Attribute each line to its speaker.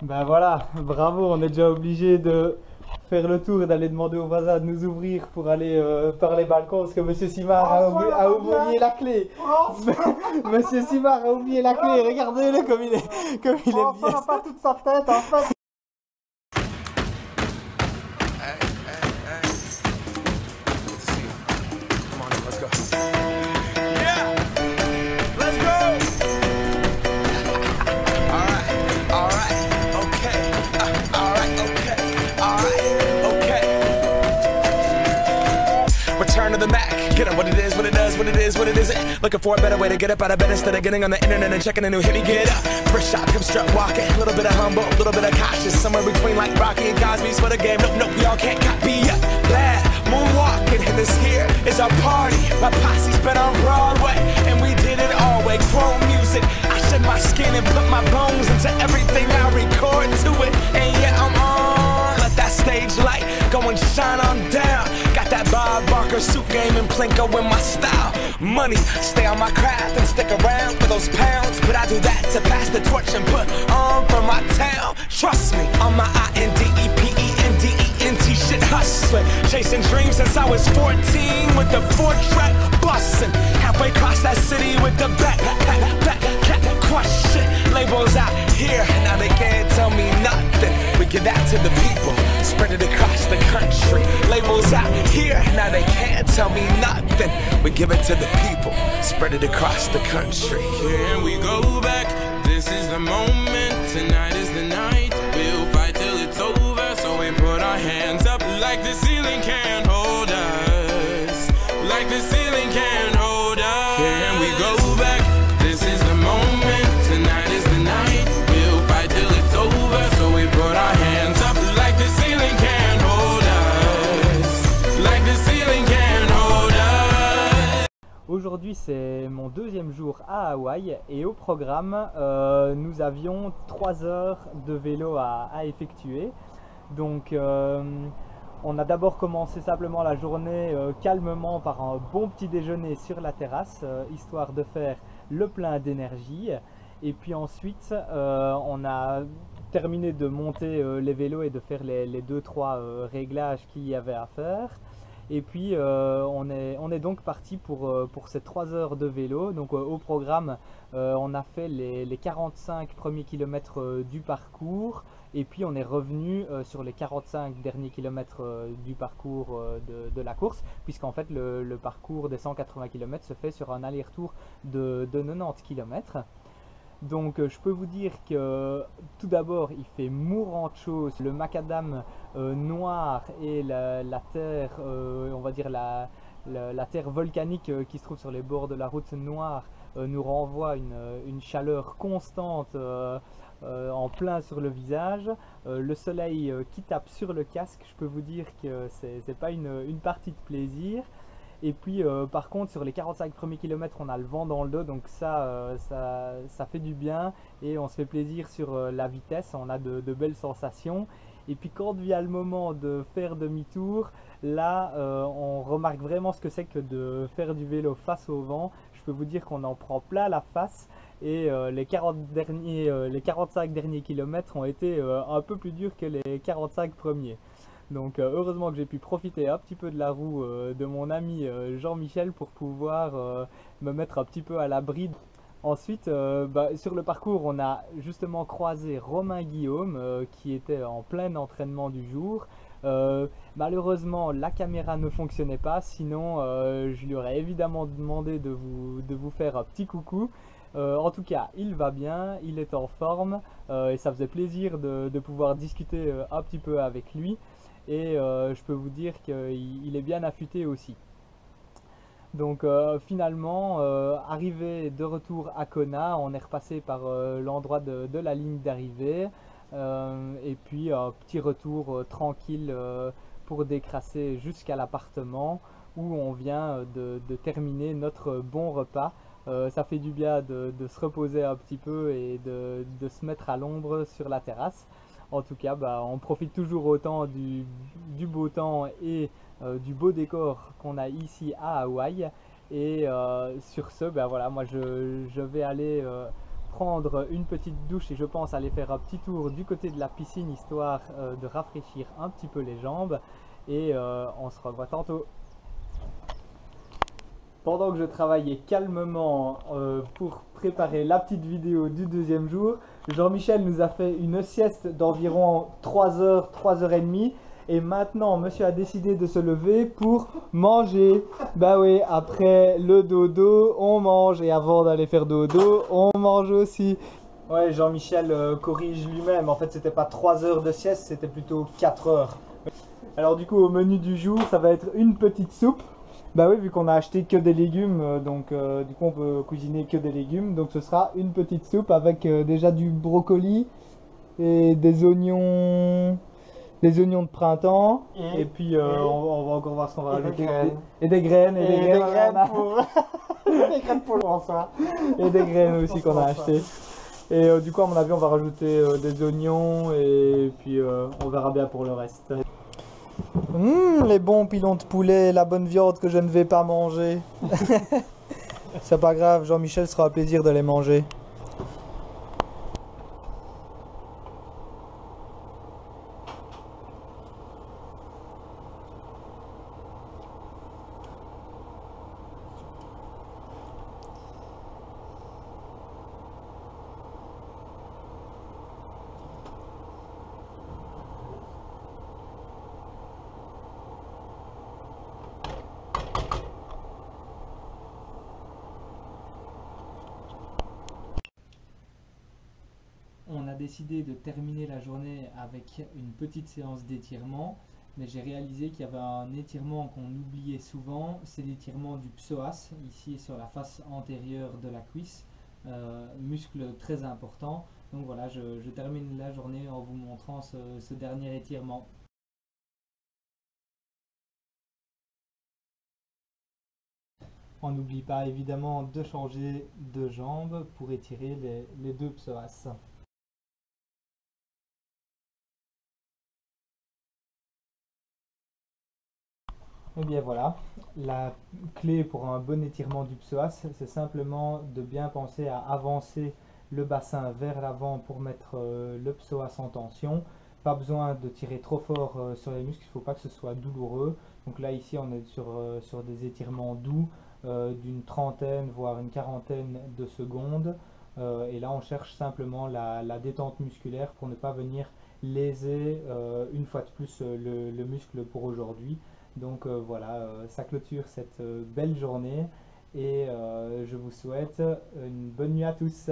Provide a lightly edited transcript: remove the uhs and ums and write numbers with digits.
Speaker 1: Ben voilà, bravo, on est déjà obligé de faire le tour et d'aller demander aux voisins de nous ouvrir pour aller par les balcons parce que Monsieur Simard a oublié la clé. Monsieur Simard a oublié la clé, regardez-le comme il est
Speaker 2: Ça
Speaker 1: bien.
Speaker 2: n'a pas toute sa tête en fait.
Speaker 3: Return to the Mac. Get up what it is, what it does, what it is, what it isn't. Looking for a better way to get up out of bed instead of getting on the internet and checking a new hit. Me get up, first shot, hip strut walking. A little bit of humble, a little bit of cautious. Somewhere between like Rocky and Cosby's for the game. Nope, nope, y'all can't copy up. Bad moonwalking, and this here is our party. My posse's been on Broadway, and we did it all way. Chrome music, I shed my skin and put my bones into everything I record to it. And yeah, I'm on. Let that stage light go and shine on down. Got that Bob Barker suit game and Plinko in my style. Money, stay on my craft and stick around for those pounds. But I do that to pass the torch and put on for my town. Trust me, on my INDEPENDENT shit hustling. Chasing dreams since I was 14 with the 4-track bustin'. Halfway across that city with the back crush shit. Labels out here, now they can't tell me nothing. We give that to the people, spread it across the country. Labels out here, now they can't tell me nothing. We give it to the people, spread it across the country.
Speaker 4: Here we go back, this is the moment, tonight is the night. We'll fight till it's over, so we put our hands up like the ceiling can't hold us. Like the ceiling can't hold us. Here we go back, this is the moment, tonight is the night. We'll fight till it's over, so we put our hands up like the ceiling can't hold us. Like the ceiling can't hold us.
Speaker 1: Aujourd'hui c'est mon deuxième jour à Hawaï et au programme nous avions 3 heures de vélo à effectuer. Donc on a d'abord commencé simplement la journée calmement par un bon petit déjeuner sur la terrasse, histoire de faire le plein d'énergie. Et puis ensuite on a terminé de monter les vélos et de faire les 2-3 réglages qu'il y avait à faire. Et puis on est donc parti pour ces 3 heures de vélo. Donc au programme on a fait les 45 premiers kilomètres du parcours. Et puis on est revenu sur les 45 derniers kilomètres du parcours de la course. Puisqu'en fait le parcours des 180 km se fait sur un aller-retour de 90 km. Donc je peux vous dire que tout d'abord il fait mourant chaud, le macadam noir et la terre, on va dire la terre volcanique qui se trouve sur les bords de la route noire nous renvoie une chaleur constante en plein sur le visage. Le soleil qui tape sur le casque, je peux vous dire que c'est pas une partie de plaisir. Et puis par contre sur les 45 premiers kilomètres on a le vent dans le dos, donc ça fait du bien et on se fait plaisir sur la vitesse, on a de belles sensations. Et puis quand vient le moment de faire demi-tour, là on remarque vraiment ce que c'est que de faire du vélo face au vent. Je peux vous dire qu'on en prend plein la face et les 45 derniers kilomètres ont été un peu plus durs que les 45 premiers. Donc heureusement que j'ai pu profiter un petit peu de la roue de mon ami Jean-Michel pour pouvoir me mettre un petit peu à l'abri. Ensuite, sur le parcours, on a justement croisé Romain Guillaume qui était en plein entraînement du jour. Malheureusement, la caméra ne fonctionnait pas, sinon je lui aurais évidemment demandé de vous faire un petit coucou. En tout cas, il va bien, il est en forme et ça faisait plaisir de pouvoir discuter un petit peu avec lui. Et je peux vous dire qu'il est bien affûté aussi. Donc finalement, arrivé de retour à Kona, on est repassé par l'endroit de la ligne d'arrivée. Et puis un petit retour tranquille pour décrasser jusqu'à l'appartement où on vient de terminer notre bon repas. Ça fait du bien de se reposer un petit peu et de se mettre à l'ombre sur la terrasse. En tout cas, on profite toujours autant du beau temps et du beau décor qu'on a ici à Hawaï. Et sur ce, voilà, moi je vais aller prendre une petite douche et je pense aller faire un petit tour du côté de la piscine histoire de rafraîchir un petit peu les jambes et on se revoit tantôt. Pendant que je travaillais calmement pour préparer la petite vidéo du deuxième jour, Jean-Michel nous a fait une sieste d'environ 3 heures, 3 heures et demie. Et maintenant, monsieur a décidé de se lever pour manger. Bah oui, après le dodo, on mange. Et avant d'aller faire dodo, on mange aussi. Ouais, Jean-Michel corrige lui-même. En fait, c'était pas 3 heures de sieste, c'était plutôt 4 heures. Alors du coup, au menu du jour, ça va être une petite soupe. Bah oui, vu qu'on a acheté que des légumes, donc du coup on peut cuisiner que des légumes. Donc ce sera une petite soupe avec déjà du brocoli et des oignons de printemps. Et puis on va encore voir ce qu'on va rajouter. Et des graines. Et des graines pour... des graines pour François. Et des graines aussi qu'on a acheté. Et du coup à mon avis on va rajouter des oignons et puis on verra bien pour le reste. Les bons pilons de poulet, la bonne viande que je ne vais pas manger. C'est pas grave, Jean-Michel sera un plaisir de les manger. On a décidé de terminer la journée avec une petite séance d'étirement, mais j'ai réalisé qu'il y avait un étirement qu'on oubliait souvent, c'est l'étirement du psoas, ici sur la face antérieure de la cuisse, muscle très important. Donc voilà, je termine la journée en vous montrant ce dernier étirement. On n'oublie pas évidemment de changer de jambe pour étirer les deux psoas. Et bien voilà, la clé pour un bon étirement du psoas, c'est simplement de bien penser à avancer le bassin vers l'avant pour mettre le psoas en tension. Pas besoin de tirer trop fort sur les muscles, il ne faut pas que ce soit douloureux. Donc là ici on est sur des étirements doux d'une trentaine voire une quarantaine de secondes. Et là on cherche simplement la détente musculaire pour ne pas venir léser une fois de plus le muscle pour aujourd'hui. Donc voilà, ça clôture cette belle journée et je vous souhaite une bonne nuit à tous.